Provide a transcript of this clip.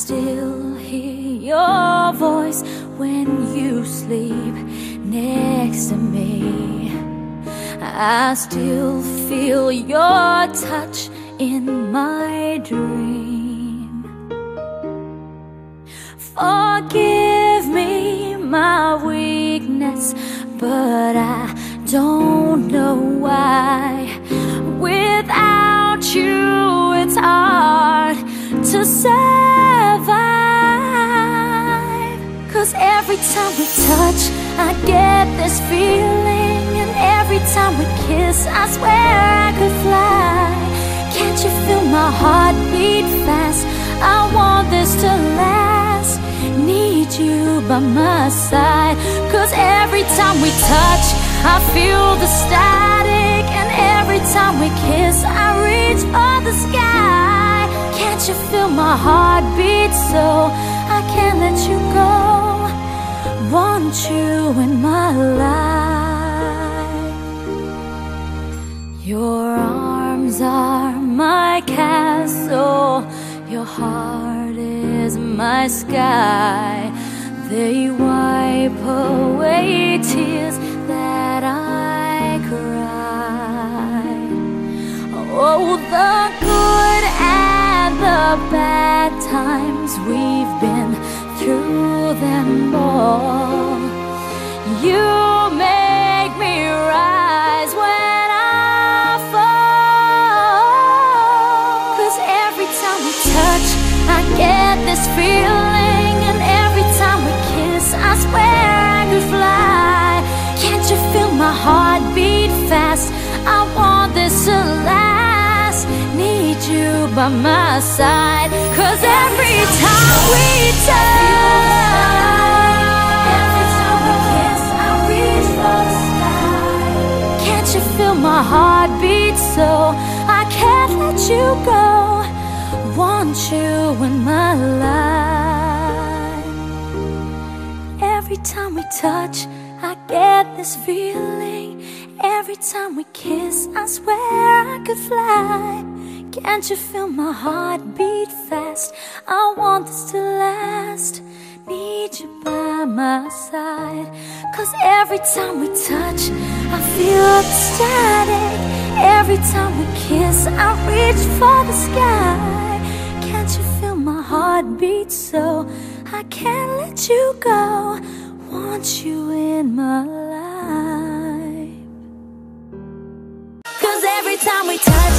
still hear your voice when you sleep next to me. I still feel your touch in my dream. Forgive me my weakness, but I don't know why. Without you, it's hard to survive. 'Cause every time we touch, I get this feeling, and every time we kiss, I swear I could fly. Can't you feel my heart beat fast? I want this to last. Need you by my side. 'Cause every time we touch, I feel the static, and every time we kiss, I reach for the sky. Can't you feel my heart beat so I can't let you go? Want you in my life. Your arms are my castle, your heart is my sky. They wipe away tears that I cried. Oh, the good and the bad times, we've been through them all. You make me rise when I fall. 'Cause every time we touch, I get this feeling, and every time we kiss, I swear I could fly. Can't you feel my heart beat fast? I want this to last. Need you by my side. 'Cause every time we touch, every time we kiss, I reach for the sky. Can't you feel my heart beat so I can't let you go? Want you in my life. Every time we touch, I get this feeling. Every time we kiss, I swear I could fly. Can't you feel my heart beat fast? I want this to last. Need you by my side. 'Cause every time we touch, I feel the static. Every time we kiss, I reach for the sky. Can't you feel my heart beat so I can't let you go? Want you in my life. 'Cause every time we touch,